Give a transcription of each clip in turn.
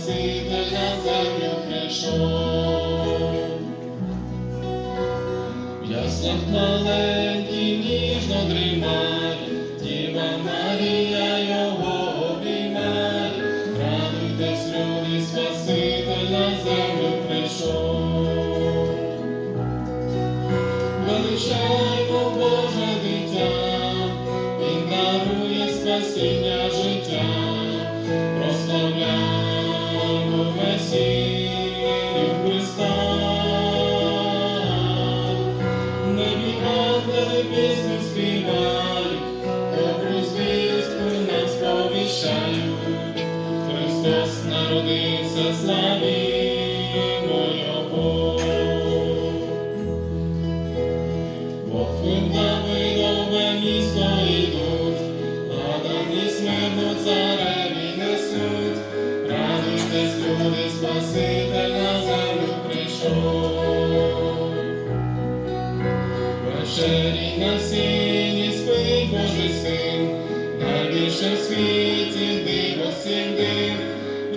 Спаситель на землю прийшов. В яслах маленький ніжно дрімає, Діва Марія його обіймає. Радуйтесь, люди, Спаситель на землю прийшов. Величаймо Боже дитя, Він дарує спасіння життя. Прославляймо Месію Христа. В небі ангели пісню співають, добру звістку нам сповіщають. Христос народився, славімо Його. Бог Давидове місто ідуть, ладані смертну цареві несуть. Радуйтесь, люди, Спаситель на землю прийшов. Вечері на сіні спить Божий Син, найбільше в світі диво всіх див.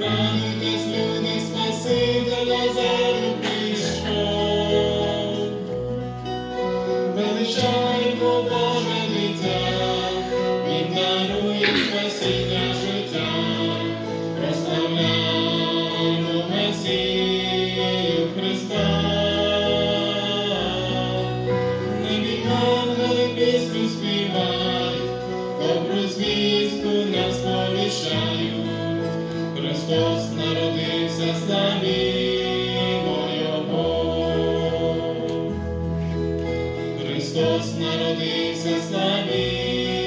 Радуйтесь, люди, Спаситель на землю прийшов. Величаймо Боже дитя, Він дарує спасіння життя. Прославляймо Месію Христа. В небі ангели пісню співають, добру звістку нам сповіщають. Христос народився, славімо Його. Христос народився, славімо